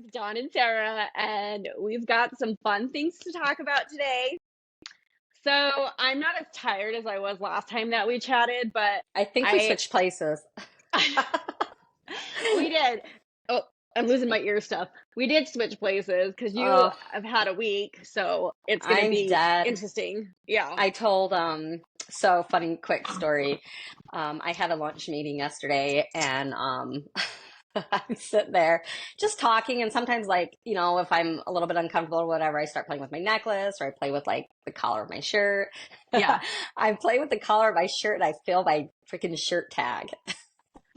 with John and Sarah, and we've got some fun things to talk about today. So I'm not as tired as I was last time that we chatted, but I think we I switched places. we did. Oh, I'm losing my ear stuff. We did switch places because you Oh, have had a week, so it's gonna I'm be dead. interesting. Yeah. I told so funny quick story. I had a lunch meeting yesterday and I'm sitting there just talking and sometimes like, if I'm a little bit uncomfortable or whatever, I start playing with my necklace or I play with like the collar of my shirt. Yeah. I play with the collar of my shirt and I feel my freaking shirt tag.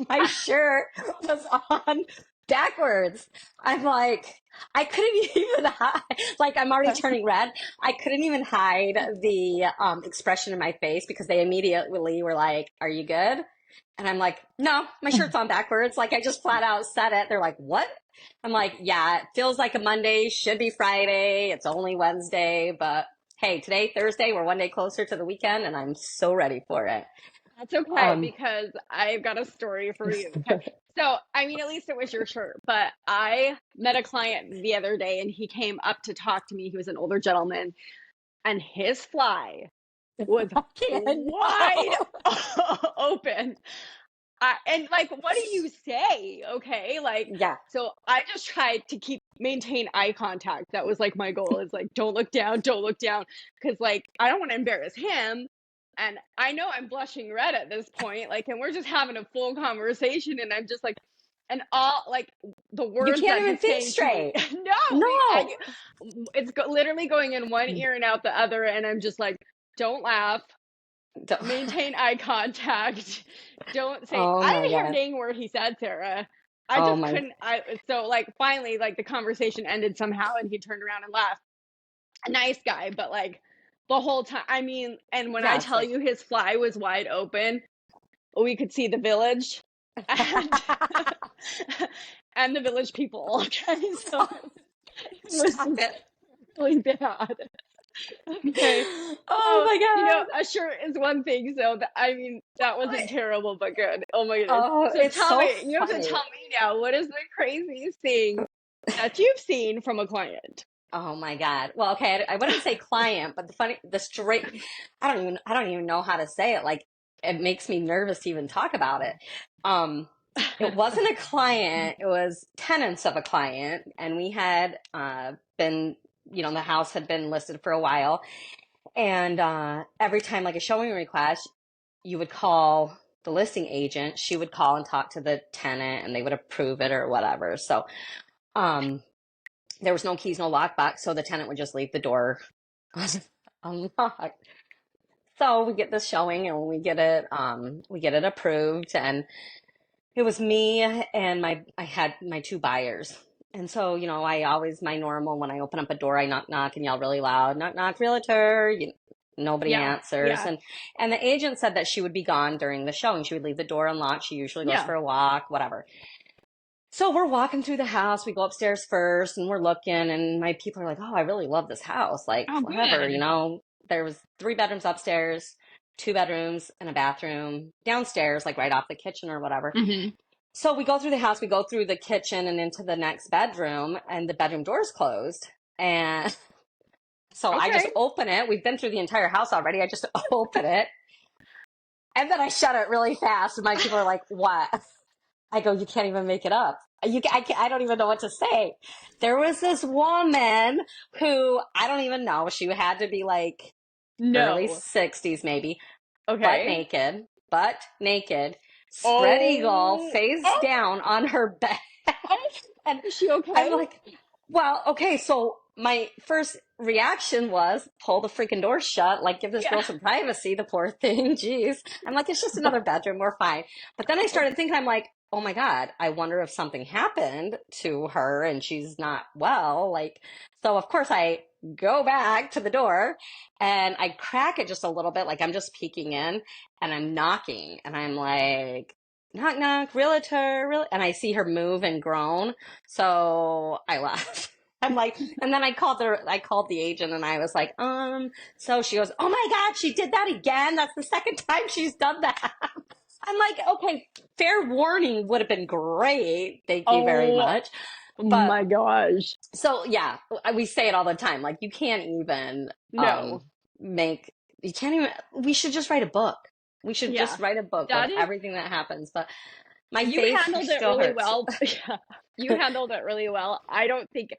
My shirt was on backwards. I'm like, I couldn't even hide. Like, I'm already turning red. I couldn't even hide the expression in my face because they immediately were like, "Are you good?" And I'm like, "No, my shirt's on backwards." Like, I just flat out said it. They're like, "What?" I'm like, "Yeah, it feels like a Monday, should be Friday. It's only Wednesday, but hey, today, Thursday, we're one day closer to the weekend, and I'm so ready for it." That's okay Um, because I've got a story for you. Okay. So, I mean, at least it was your shirt, but I met a client the other day and he came up to talk to me. He was an older gentleman and his fly was I can't wide know. open. And like, what do you say? Okay. Like, Yeah. so I just tried to maintain eye contact. That was like my goal is like, don't look down, don't look down. Cause like, I don't want to embarrass him. And I know I'm blushing red at this point. Like, and we're just having a full conversation. And I'm just like, and all like the You words can't that even he's think saying to me. straight. No, No. it's literally going in one ear and out the other. And I'm just like, don't laugh, Don't- maintain eye contact. Don't say, Oh I my didn't hear a God. dang word he said, Sarah. I Oh just my. couldn't. So like finally, like the conversation ended somehow and he turned around and laughed. A nice guy, but like the whole time, I mean, and when I Yeah, it's tell like you his fly was wide open, we could see the village and and the village people. Okay, so it was stop just it. really bad. Okay. Oh So, my God. a shirt is one thing. So, I mean, that wasn't terrible, but good. Oh my goodness. Oh, So, it's tell so me, you have to funny. tell me now, what is the craziest thing that you've seen from a client? Oh my God. Well, okay, I wouldn't say client, but the straight, I don't even know how to say it. Like, it makes me nervous to even talk about it. Um, it wasn't a client, it was tenants of a client, and we had been, the house had been listed for a while. And every time like a showing request, you would call the listing agent, she would call and talk to the tenant and they would approve it or whatever. So um there was no keys, no lockbox, so the tenant would just leave the door unlocked. So we get this showing and we get it approved, and it was me and I had my two buyers. And so, I always, my normal, when I open up a door, I knock, knock and yell really loud, knock, knock, realtor. Nobody Yeah. answers. Yeah. And the agent said that she would be gone during the showing. She would leave the door unlocked. She usually goes Yeah. for a walk, whatever. So we're walking through the house. We go upstairs first and we're looking, and my people are like, "Oh, I really love this house." Like, Oh, whatever, good. there was three bedrooms upstairs, two bedrooms and a bathroom downstairs, like right off the kitchen or whatever. Hmm. So we go through the house, we go through the kitchen and into the next bedroom, and the bedroom door is closed. And so I just Okay. open it. We've been through the entire house already. I just open it and then I shut it really fast. And my people are like, "What?" I go, "You can't even make it up. I don't even know what to say." There was this woman who I don't even know. She had to be like early No. 60s, maybe, Okay. butt naked, spread eagle, Oh, face oh, down on her bed. oh, And is she I'm okay? like, well, okay, so my first reaction was pull the freaking door shut, like give this Yeah. girl some privacy, the poor thing. Jeez. I'm like, it's just another bedroom, we're fine. But then I started thinking, I'm like, oh my God, I wonder if something happened to her and she's not well. Like, so of course I go back to the door and I crack it just a little bit, like I'm just peeking in and I'm knocking and I'm like, knock, knock, realtor, real, and I see her move and groan. So I left. I'm like, and then I called the agent and I was like, so she goes, "Oh my God, she did that again. That's the second time she's done that." I'm like, okay, fair warning would have been great. Thank you very Oh, much. Oh But my gosh. so yeah, we say it all the time. Like you can't even No. make you can't even we should just write a book. We should Yeah. just write a book with That is, everything that happens. But my you face handled it still really hurts. well. Yeah. You handled it really well. I don't think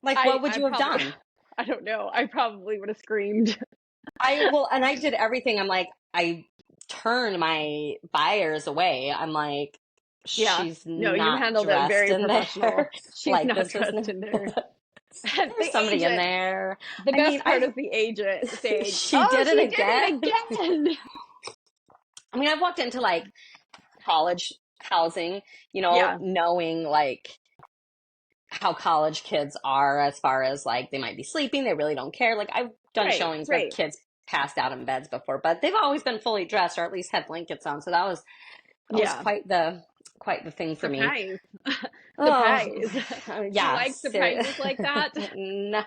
Like I what would I you have probably done? I don't know. I probably would have screamed. And I did everything. I'm like, I turned my buyers away. I'm like, Yeah. she's No, you not handled it dressed very in professional. there. She's Like not this is dressed in there. The there's somebody in agent, there. the I mean, best part is the agent saying, she "Oh, did it she did again. it again." I mean, I've walked into like college housing, Yeah. knowing like how college kids are as far as like they might be sleeping, they really don't care. Like I've done Right, showings with right. kids passed out in beds before, but they've always been fully dressed or at least had blankets on. So that was Yeah. quite the thing for me. Surprise. Oh, Surprise. Do you yeah. like surprises like that? No,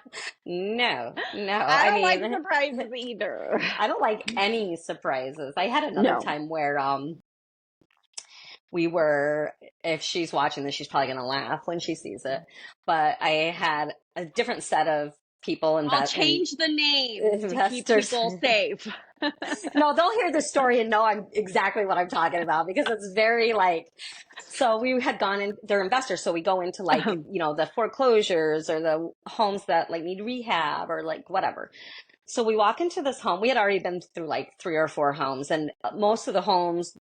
no. I I don't like mean, surprises either. I don't like any surprises. I had another No. time where we were, if she's watching this, she's probably going to laugh when she sees it. But I had a different set of people I'll change the names to keep investors. people safe. No, they'll hear the story and know I'm exactly what I'm talking about because it's very like, so we had gone in, they're investors. So we go into like, the foreclosures or the homes that like need rehab or like whatever. So we walk into this home. We had already been through like 3 or 4 homes, and most of the homes,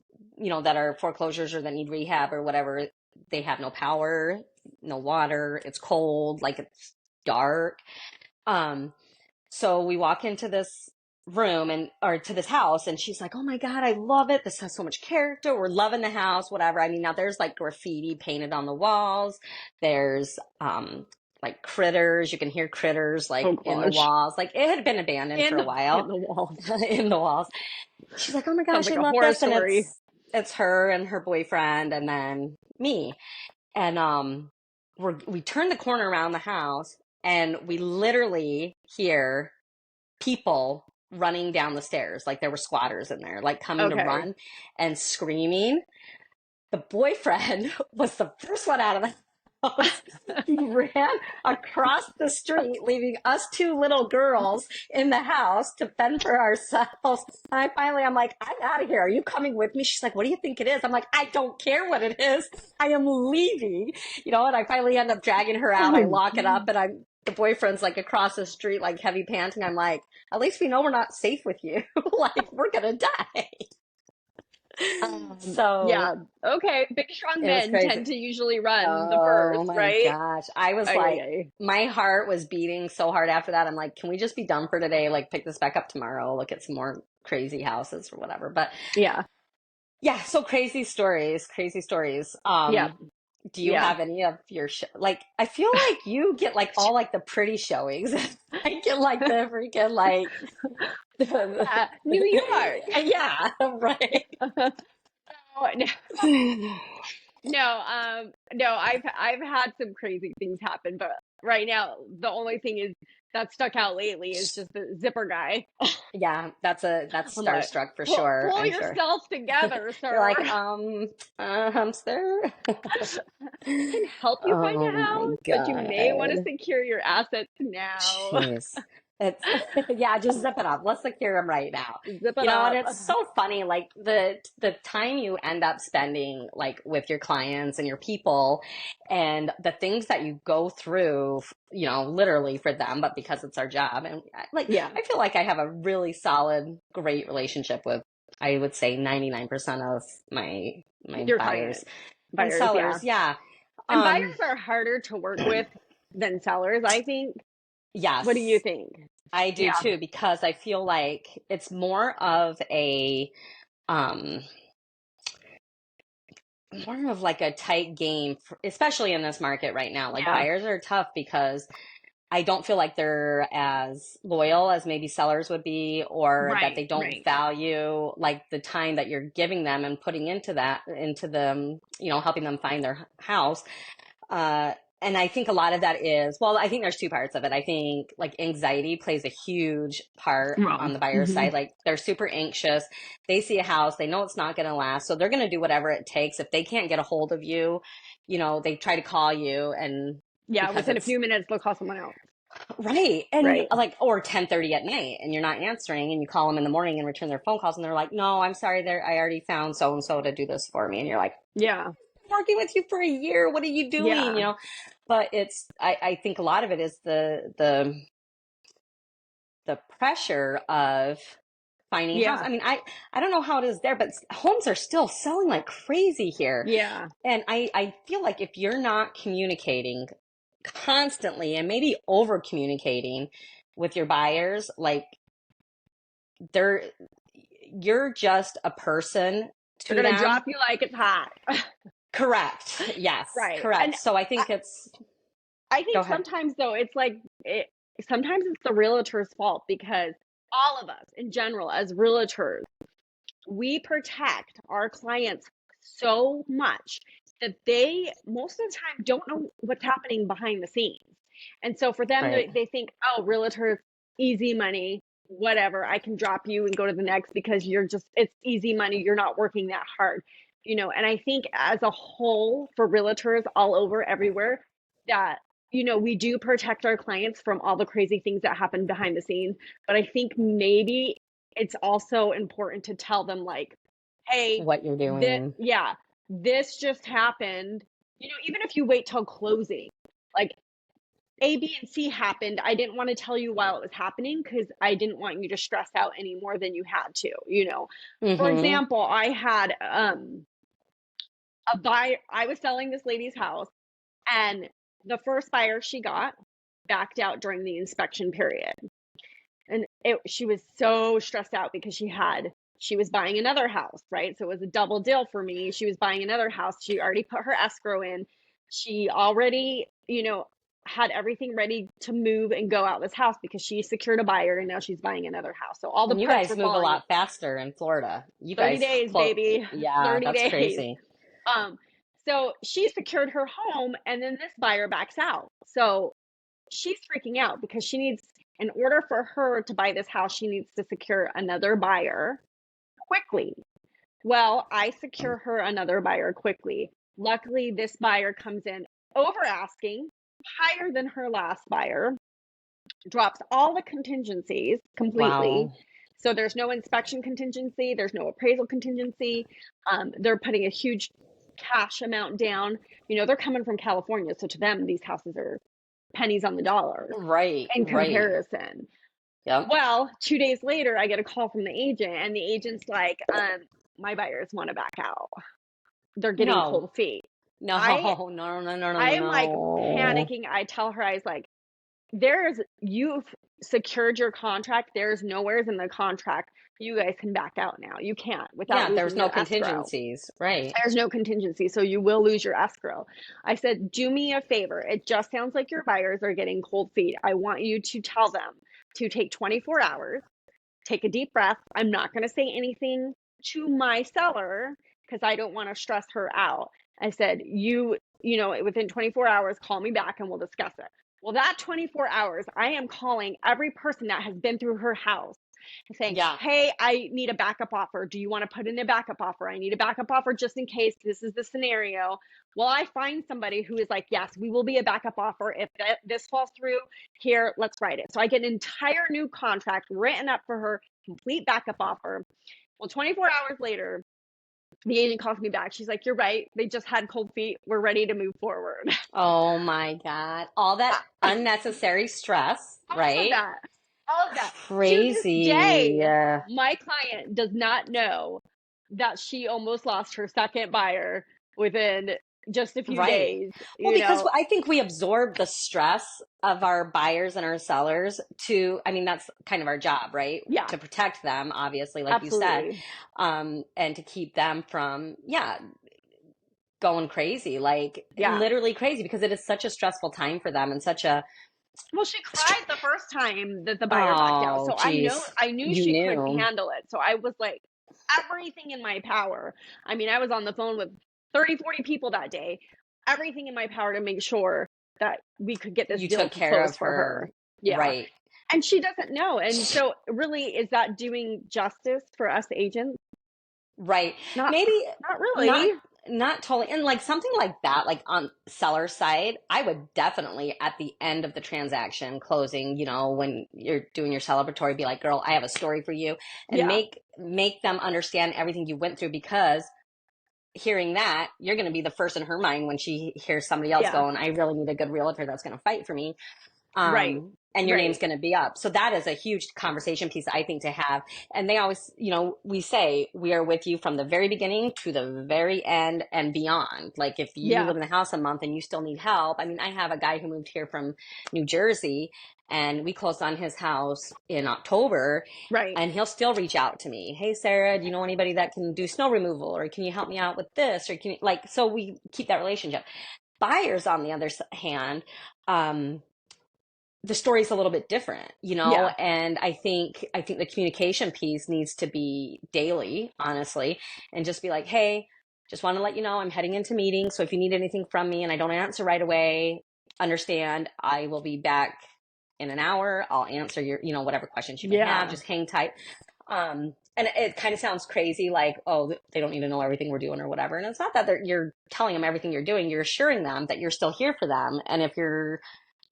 that are foreclosures or that need rehab or whatever, they have no power, no water. It's cold, like it's dark. Um, so we walk into this room or to this house, and she's like, "Oh my God, I love it. This has so much character. We're loving the house, whatever." I mean, now there's like graffiti painted on the walls. There's, like critters. You can hear critters like Oh in the gosh. walls. Like it had been abandoned for a In while the walls. in the walls. She's like, "Oh my Sounds gosh, I like a love horror this." And story. it's her and her boyfriend and then me. And we turn the corner around the house and we literally hear people running down the stairs. Like there were squatters in there, like coming to Okay. run and screaming. The boyfriend was the first one out of the house. He ran across the street, leaving us 2 little girls in the house to fend for ourselves. And I'm like, "I'm out of here. Are you coming with me?" She's like, "What do you think it is?" I'm like, "I don't care what it is. I am leaving." And I finally end up dragging her out. I Oh, lock it up and the boyfriend's like across the street, like heavy panting. I'm like, "At least we know we're not safe with you. Like we're going to die." So yeah. Okay. Big strong it was men crazy. tend to usually run the Oh first, my right? gosh. I was Ay, ay, like, ay. my heart was beating so hard after that. I'm like, can we just be done for today? Like, pick this back up tomorrow, look at some more crazy houses or whatever. But Yeah. yeah, so crazy stories, crazy stories. Yeah. Do you Yeah. have any of your like, I feel like you get like all like the pretty showings. I get like the freaking like, New York. yeah, right. Oh, no, no, I've had some crazy things happen, but right now the only thing is that stuck out lately is just the zipper guy. Yeah, that's I'm like, starstruck for pull, sure, pull I'm sure. yourself together, You're sir. like, hamster. I can help you find Oh a my house, but you may want to God. secure your assets now. Jeez. It's yeah, just zip it up. Let's secure them right now. Zip it And up. it's so funny, like the time you end up spending like with your clients and your people and the things that you go through, literally for them, but because it's our job. And like Yeah, I feel like I have a really solid, great relationship with I would say 99% of my your buyers client and buyers. Yeah, sellers. Yeah. and Um, buyers are harder to work with than sellers, I think. What do you yes. think? I do Yeah, too, because I feel like it's more of um, a tight game, especially in this market right now. Like yeah. buyers are tough because I don't feel like they're as loyal as maybe sellers would be, or that Right, they don't right. value like the time that you're giving them and putting into them, helping them find their house. Uh, And I think a lot of that is, well, I think there's two parts of it. I think like anxiety plays a huge part on Well, the buyer's hmm side. Like they're super anxious. They see a house, they know it's not going to last. So they're going to do whatever it takes. If they can't get a hold of you, they try to call you and yeah, because within a it's few minutes they'll call someone else, right. And right? like, or 10:30 at night and you're not answering and you call them in the morning and return their phone calls and they're like, no, I'm sorry. I already found so and so to do this for me. And you're like, Yeah, working with you for a year. What are you doing? yeah, But I think a lot of it is the pressure of finding a house. yeah, I mean, I don't know how it is there, but homes are still selling like crazy here. yeah. And I feel like if you're not communicating constantly and maybe over communicating with your buyers, like they're you're just a person They're to gonna them. drop you like it's hot. Correct. Yes, Right. And correct. So I I, think it's I go think ahead. sometimes though it's like sometimes it's the realtor's fault because all of us in general as realtors, we protect our clients so much that they most of the time don't know what's happening behind the scenes. And so for them, Right. they think, oh, realtors, easy money, whatever. I can drop you and go to the next because it's easy money. You're not working that hard, And I think as a whole, for realtors all over, everywhere, that, we do protect our clients from all the crazy things that happen behind the scenes. But I think maybe it's also important to tell them, like, hey, What you're doing. yeah, this just happened. Even if you wait till closing, like A, B, and C happened. I didn't want to tell you while it was happening because I didn't want you to stress out any more than you had to. For Mm-hmm. example, I had a buyer, I was selling this lady's house, and the first buyer she got backed out during the inspection period. And she was so stressed out because she was buying another house, right? So it was a double deal for me. She was buying another house. She already put her escrow in. She already, had everything ready to move and go out this house because she secured a buyer and now she's buying another house. So all the And you parts guys were move a falling. lot faster in Florida. You 30 guys days, close. baby. Yeah, 30 that's days. crazy. Um, so she secured her home and then this buyer backs out. So she's freaking out because in order for her to buy this house, she needs to secure another buyer quickly. Well, I secure her another buyer quickly. Luckily, this buyer comes in over asking, higher than her last buyer, drops all the contingencies completely. Wow. So there's no inspection contingency, there's no appraisal contingency. They're putting a huge cash amount down. They're coming from California, so to them, these houses are pennies on the dollar Right, in right. comparison. Yep. Well, 2 days later, I get a call from the agent, and the agent's like, my buyers want to back out. They're getting No. cold feet. No, I no, no, no, no, no, I no, am like no. panicking. I tell her, I was like, you've secured your contract. There's nowheres in the contract you guys can back out now. You can't without Yeah, there's losing no your escrow. contingencies. Right. There's no contingency, so you will lose your escrow. I said, do me a favor. It just sounds like your buyers are getting cold feet. I want you to tell them to take 24 hours, take a deep breath. I'm not going to say anything to my seller because I don't want to stress her out. I said, within 24 hours, call me back and we'll discuss it. Well, that 24 hours, I am calling every person that has been through her house and saying, Yeah. hey, I need a backup offer. Do you want to put in a backup offer? I need a backup offer just in case this is the scenario. Well, I find somebody who is like, yes, we will be a backup offer. If this falls through, here, let's write it. So I get an entire new contract written up for her, complete backup offer. Well, 24 hours later, the agent calls me back. She's like, you're right. They just had cold feet. We're ready to move forward. Oh my God. All that unnecessary stress, All of right? that. All of that. To this Crazy. day, my client does not know that she almost lost her second buyer within just a few Right. days, Well, because I think we absorb the stress of our buyers and our sellers I mean, that's kind of our job, right? Yeah, To protect them, obviously, like you said, absolutely. and to keep them from, yeah, going crazy, like Yeah. literally crazy because it is such a stressful time for them and such a, Well, she cried the first time that the buyer backed out. oh, So geez, I knew you she couldn't knew. handle it. So I was like, everything in my power. I mean, I was on the phone with 30, 40 people that day, everything in my power to make sure that we could get this You deal took to care close of for her. her. Yeah. Right. And she doesn't know. And so really, is that doing justice for us agents? Right. Not Maybe not not really. not totally. And like something like that, like on seller side, I would definitely at the end of the transaction closing, when you're doing your celebratory, be like, girl, I have a story for you, and Yeah. make them understand everything you went through, because hearing that, you're going to be the first in her mind when she hears somebody else Yeah. going, I really need a good realtor that's going to fight for me. Right. And your name's Right. going to be up. So that is a huge conversation piece, I think, to have. And they always, we say we are with you from the very beginning to the very end and beyond. Like if you Yeah. live in the house a month and you still need help. I mean, I have a guy who moved here from New Jersey, and we closed on his house in October, Right. and he'll still reach out to me. Hey, Sarah, do you know anybody that can do snow removal, or can you help me out with this? Or can you, like, so we keep that relationship. Buyers, on the other hand, the story's a little bit different, Yeah. and I think the communication piece needs to be daily, honestly, and just be like, hey, just want to let you know I'm heading into meetings, so if you need anything from me and I don't answer right away, understand, I will be back in an hour. I'll answer your, whatever questions you may have. Yeah. Just hang tight. And it kind of sounds crazy, like, oh, they don't need to know everything we're doing or whatever. And it's not that you're telling them everything you're doing. You're assuring them that you're still here for them. And if you're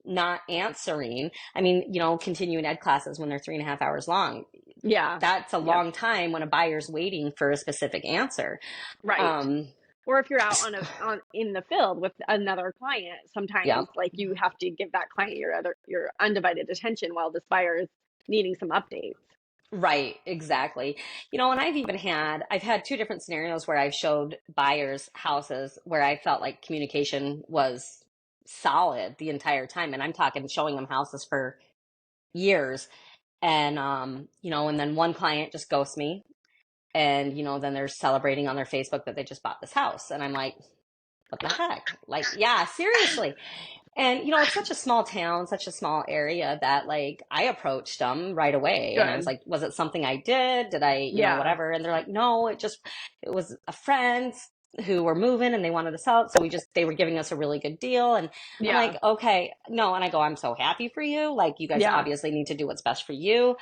not answering, I mean, continuing ed classes when they're 3.5 hours long, Yeah. that's a Yep. long time when a buyer's waiting for a specific answer. Right. Um, Or if you're out on in the field with another client, yeah, sometimes like you have to give that client your undivided attention while this buyer is needing some updates. right, exactly. And I've had two different scenarios where I've showed buyers houses where I felt like communication was solid the entire time. And I'm talking showing them houses for years. And then one client just ghosts me, and then they're celebrating on their Facebook that they just bought this house, and I'm like, what the heck, like, yeah, seriously. And it's such a small town, such a small area, that like I approached them right away, and I was Good. like, was it something I did I, Yeah. whatever, and they're like, no, it was a friend who were moving and they wanted to sell it, so they were giving us a really good deal. And I'm Yeah. like, okay, no. And I go, I'm so happy for you, like, you guys Yeah. obviously need to do what's best for you,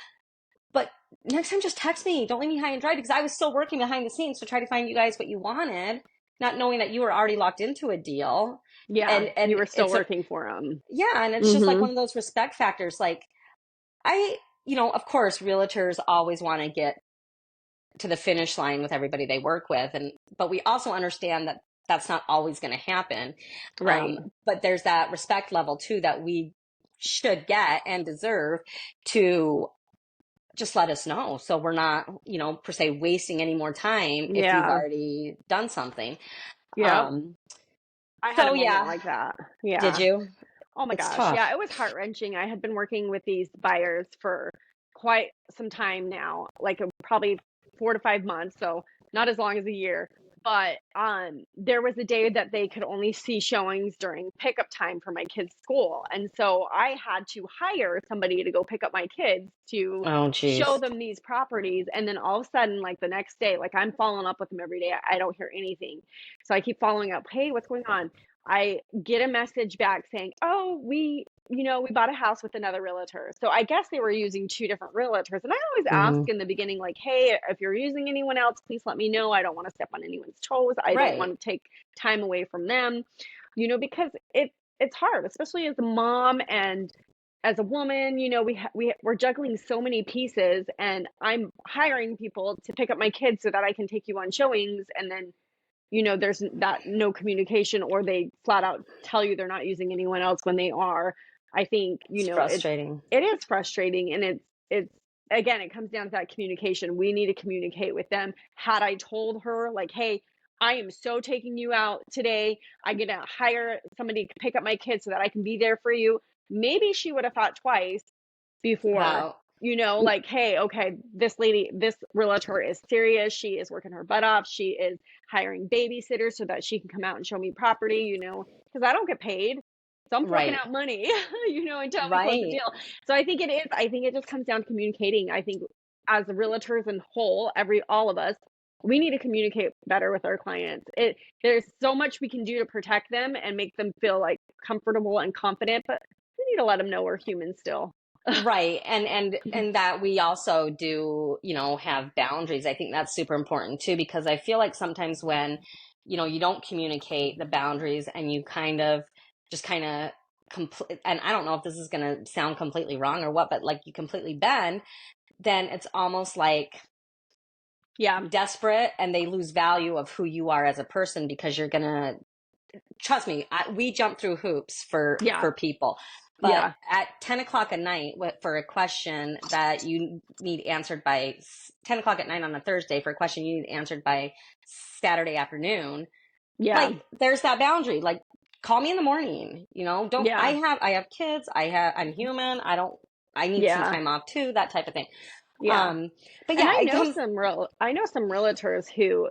but next time, just text me. Don't leave me high and dry, because I was still working behind the scenes to try to find you guys what you wanted, not knowing that you were already locked into a deal. Yeah. And You were still it's a, working for them. yeah, and it's just like Mm-hmm. one of those respect factors. Like, of course, realtors always want to get to the finish line with everybody they work with, but we also understand that that's not always going to happen. Right. But there's that respect level too that we should get and deserve to just let us know, so we're not, per se, wasting any more time if you've Yeah. already done something. Yep. Um, I had a so moment yeah, like that. did Yeah. you? Oh my It's gosh. tough. Yeah, it was heart-wrenching. I had been working with these buyers for quite some time now, like probably 4 to 5 months, so not as long as a year. But there was a day that they could only see showings during pickup time for my kids' school. And so I had to hire somebody to go pick up my kids to Oh, show geez. them these properties. And then all of a sudden, like the next day, like I'm following up with them every day. I don't hear anything. So I keep following up. Hey, what's going on? I get a message back saying, "Oh, we bought a house with another realtor." So I guess they were using two different realtors. And I always ask Hmm. in the beginning, like, "Hey, if you're using anyone else, please let me know. I don't want to step on anyone's toes. I don't Right. want to take time away from them." Because it's hard, especially as a mom and as a woman. We're juggling so many pieces, and I'm hiring people to pick up my kids so that I can take you on showings, and then there's that no communication, or they flat out tell you they're not using anyone else when they are. I think, It's frustrating. it is frustrating, and it's again, it comes down to that communication. We need to communicate with them. Had I told her like, "Hey, I am so taking you out today. I'm gonna hire somebody to pick up my kids so that I can be there for you," maybe she would have thought twice before, Wow. like, hey, okay, this realtor is serious. She is working her butt off. She is hiring babysitters so that she can come out and show me property, because I don't get paid. So I'm forking Right. out money, until we close the Right. deal. So I think it just comes down to communicating. I think as the realtors in whole, all of us, we need to communicate better with our clients. There's so much we can do to protect them and make them feel like comfortable and confident, but we need to let them know we're human still. Right. And that we also do, have boundaries. I think that's super important too, because I feel like sometimes when, you don't communicate the boundaries and you kind of complete, and I don't know if this is going to sound completely wrong or what, but like you completely bend, then it's almost like Yeah. desperate and they lose value of who you are as a person because you're going to trust me, we jump through hoops Yeah. for people. But Yeah. at 10 o'clock at night, for a question that you need answered by 10 o'clock at night on a Thursday, for a question you need answered by Saturday afternoon, Yeah. like there's that boundary. Like, call me in the morning. Don't Yeah. I have kids. I'm human. I need some Yeah. time off too. That type of thing. Yeah. Um, but And yeah, it comes. I know some realtors who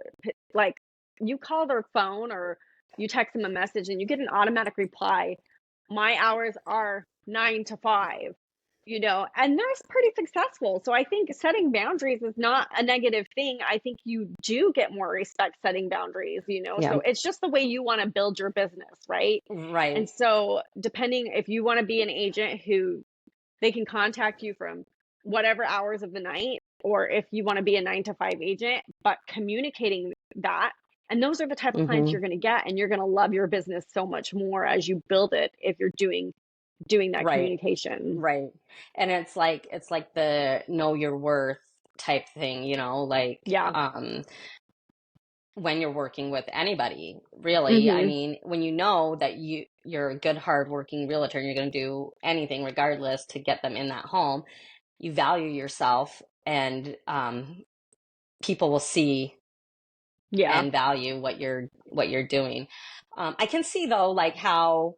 like you call their phone or you text them a message and you get an automatic reply. My hours are 9 to 5, and they're pretty successful. So I think setting boundaries is not a negative thing. I think you do get more respect setting boundaries. Yeah, So it's just the way you want to build your business, right? right. And so depending if you want to be an agent who they can contact you from whatever hours of the night, or if you want to be a 9 to 5 agent, but communicating that. And those are the type of clients Hmm. you're going to get, and you're going to love your business so much more as you build it if you're doing that Right. communication. Right. And it's like the know your worth type thing, like Yeah. when you're working with anybody, really. I Mhm. mean, when you know that you're a good hardworking realtor and you're going to do anything regardless to get them in that home, you value yourself and people will see Yeah. and value what you're doing. I can see though like how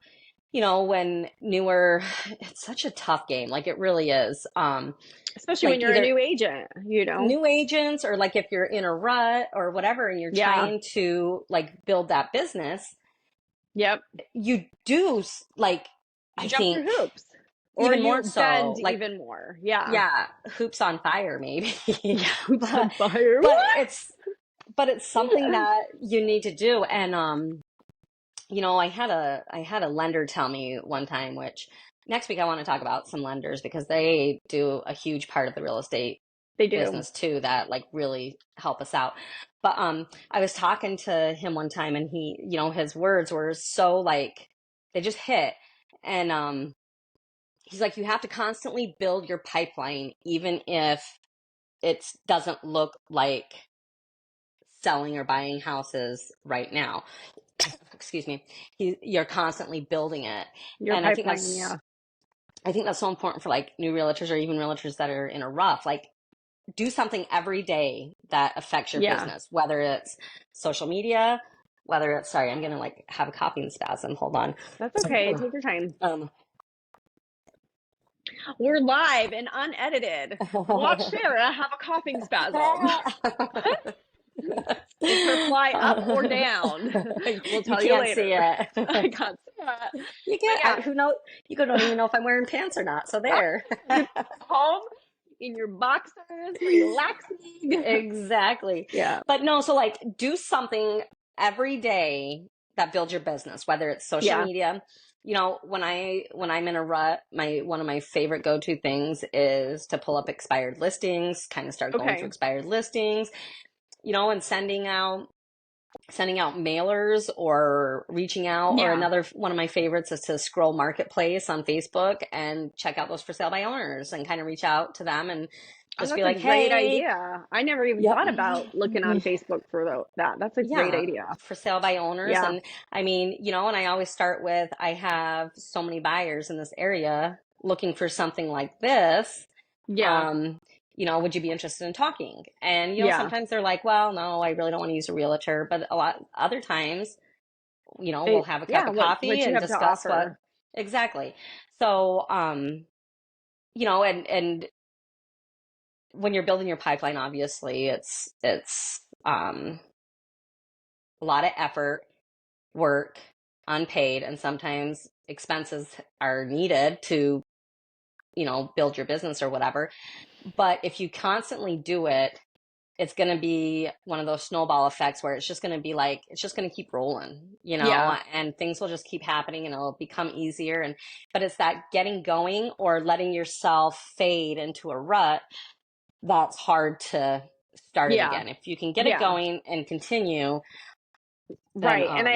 when newer, it's such a tough game. Like it really is. Especially when Like you're a either new agent. new agents or like if you're in a rut or whatever and you're Yeah. trying to like build that business, Yep. you do like, I You jump through think hoops, or even more you bend so, like, even more. Yeah. yeah, hoops on fire maybe. Yeah. Hoops on but fire. but it's something that you need to do. And I had a lender tell me one time, which next week I want to talk about some lenders because they do a huge part of the real estate They do. business too that like really help us out. But I was talking to him one time and he, his words were so like they just hit. And he's like, you have to constantly build your pipeline even if it doesn't look like selling or buying houses right now. Excuse me. You're constantly building it. Your And I think pipeline, that's yeah. I think that's so important for like new realtors or even realtors that are in a rough. Like do something every day that affects your Yeah. business, whether it's social media, whether it's sorry, I'm gonna like have a coughing spasm. Hold on. That's okay. Take your time. Um, We're live and unedited. Watch Sarah have a coughing spasm. Make her fly up or down. We'll You tell you can't see later. it. I can't see that. You But can't. yeah, Who knows? You don't even know if I'm wearing pants or not. So there. you're home in your boxers, relaxing. Exactly. Yeah. But no, so like do something every day that builds your business, whether it's social Yeah. media. When I'm in a rut, one of my favorite go-to things is to pull up expired listings, kind of start going through Okay. expired listings, and sending out mailers or reaching out. Or Yeah. another one of my favorites is to scroll marketplace on Facebook and check out those for sale by owners and kind of reach out to them and Oh, just be that's a like, great hey, idea. I never even yep. thought about looking on Facebook for that. That's a great Yeah, idea. for sale by owners. Yeah. And I mean, and I always start with, I have so many buyers in this area looking for something like this. Yeah. Um, would you be interested in talking? And, Yeah. sometimes they're like, well, no, I really don't want to use a realtor. But other times, we'll have a cup Yeah, of what coffee you and have to discuss what offer. exactly. So, and when you're building your pipeline, obviously it's a lot of effort, work, unpaid, and sometimes expenses are needed to, build your business or whatever. But if you constantly do it, it's going to be one of those snowball effects where it's just going to be like, it's just going to keep rolling, Yeah. and things will just keep happening and it'll become easier. But it's that getting going or letting yourself fade into a rut that's hard to start it Yeah. again. If you can get it Yeah. going and continue, then, Right. And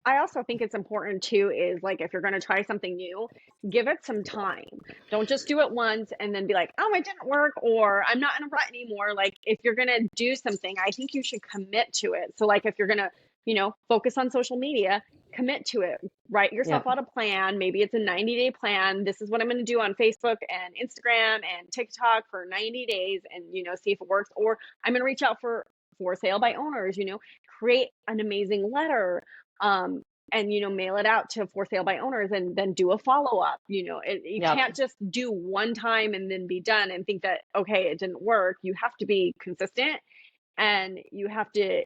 I also think it's important too is like if you're going to try something new, give it some time. Don't just do it once and then be like, "Oh, it didn't work," or "I'm not in a rut anymore." Like if you're going to do something, I think you should commit to it. So like if you're going to, focus on social media, commit to it. Write yeah, yourself out a plan. Maybe it's a 90-day plan. This is what I'm going to do on Facebook and Instagram and TikTok for 90 days and see if it works, or I'm going to reach out for sale by owners, create an amazing letter, um, and mail it out to for sale by owners, and then do a follow-up. You yep, can't just do one time and then be done and think that, okay, it didn't work. You have to be consistent, and you have to,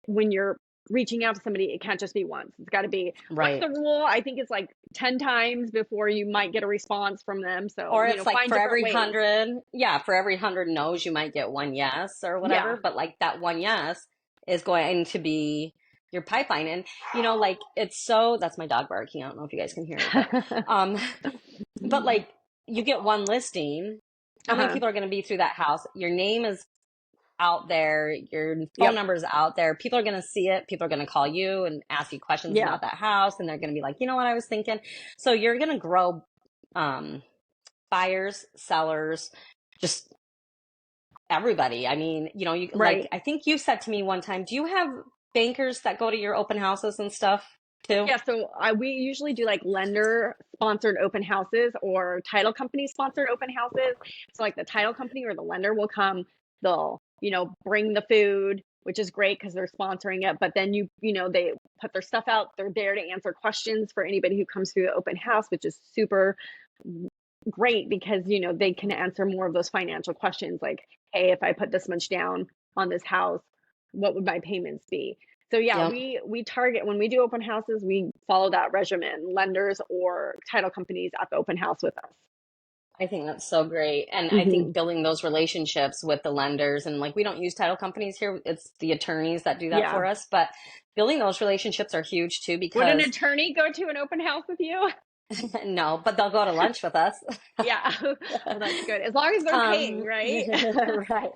when you're reaching out to somebody, it can't just be once. It's got to be, what's right. the rule? I think it's like 10 times before you might get a response from them. So Or it's like find for different every ways. 100, yeah, for every 100 no's, you might get one yes or Yeah. whatever. But like that one yes is going to be your pipeline. And, like it's so, that's my dog barking. I don't know if you guys can hear it, um, but like you get one listing. How many Uh-huh. people are going to be through that house? Your name is out there, your phone Yep. number is out there. People are going to see it. People are going to call you and ask you questions Yeah. about that house. And they're going to be like, you know what I was thinking? So you're going to grow, um, buyers, sellers, just everybody. I mean, you like, Right. I think you said to me one time, do you have bankers that go to your open houses and stuff too? Yeah, so we usually do like lender sponsored open houses or title company sponsored open houses. So like the title company or the lender will come, they'll, bring the food, which is great because they're sponsoring it, but then they put their stuff out. They're there to answer questions for anybody who comes through the open house, which is super great because they can answer more of those financial questions like, hey, if I put this much down on this house, what would my payments be? So yeah, Yep. we target, when we do open houses, we follow that regimen, lenders or title companies at the open house with us. I think that's so great. And I Hmm. think building those relationships with the lenders and like we don't use title companies here. It's the attorneys that do that Yeah. for us. But building those relationships are huge too Would an because attorney go to an open house with you? no, but they'll go to lunch with us. Yeah. Well, that's good. As long as they're paying, right? Right.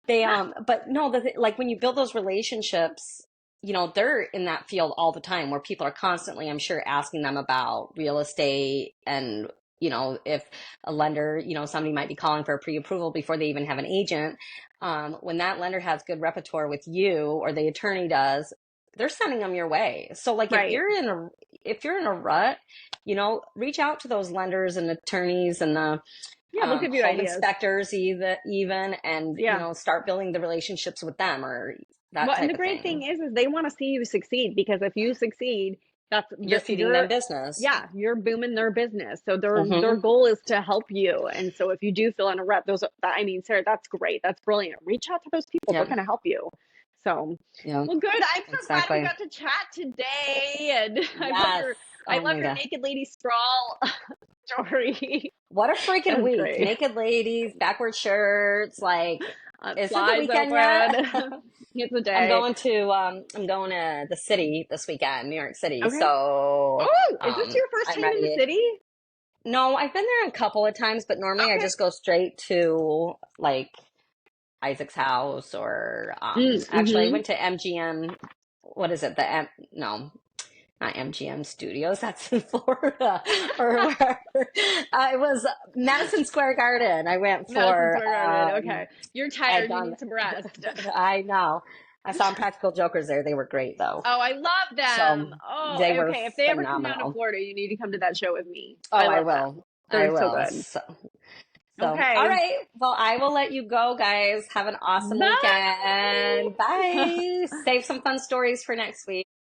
They but no, like when you build those relationships, they're in that field all the time where people are constantly, I'm sure, asking them about real estate and if a lender, somebody might be calling for a pre-approval before they even have an agent. When that lender has good repertoire with you or the attorney does, they're sending them your way. So like Right. if you're in a rut, reach out to those lenders and attorneys and the Yeah, they'll give you home ideas. inspectors even and Yeah. start building the relationships with them or that Well, and type the of great thing thing. is they want to see you succeed, because if you succeed, that's You're feeding them you're, business. yeah, you're booming their business. So their Hmm. goal is to help you. And so if you do feel in a rut, I mean, Sarah, that's great. That's brilliant. Reach out to those people. They're Yeah, going to help you. So, yeah, well, good. I'm so glad we exactly. got to chat today. And Yes. I Oh love my your god, naked lady sprawl story. what a That freaking was week. great. Naked ladies, backward shirts, like is it the Flies weekend yet? open. It's a i'm day. going to I'm going to the city this weekend, New York City, Okay. so Oh, is this your first I'm time in the ready. city? No, I've been there a couple of times, but normally I Okay. just go straight to like Isaac's house or actually I Mm-hmm. went to MGM. What is it? No, not MGM Studios. That's in Florida. Or where? It was Madison Square Garden. I went Madison for Square Garden. Okay. You're I'd tired. You gone. need some rest. I know. I saw Practical Jokers there. They were great though. Oh, I love So them. Oh, they were okay. If they ever come down to phenomenal. Florida, you need to come to that show with me. Oh, I I love them. will. I They're so will. good. So, all Okay. right. Well, I will let you go, guys. Have an awesome Bye. weekend. Bye. Save some fun stories for next week.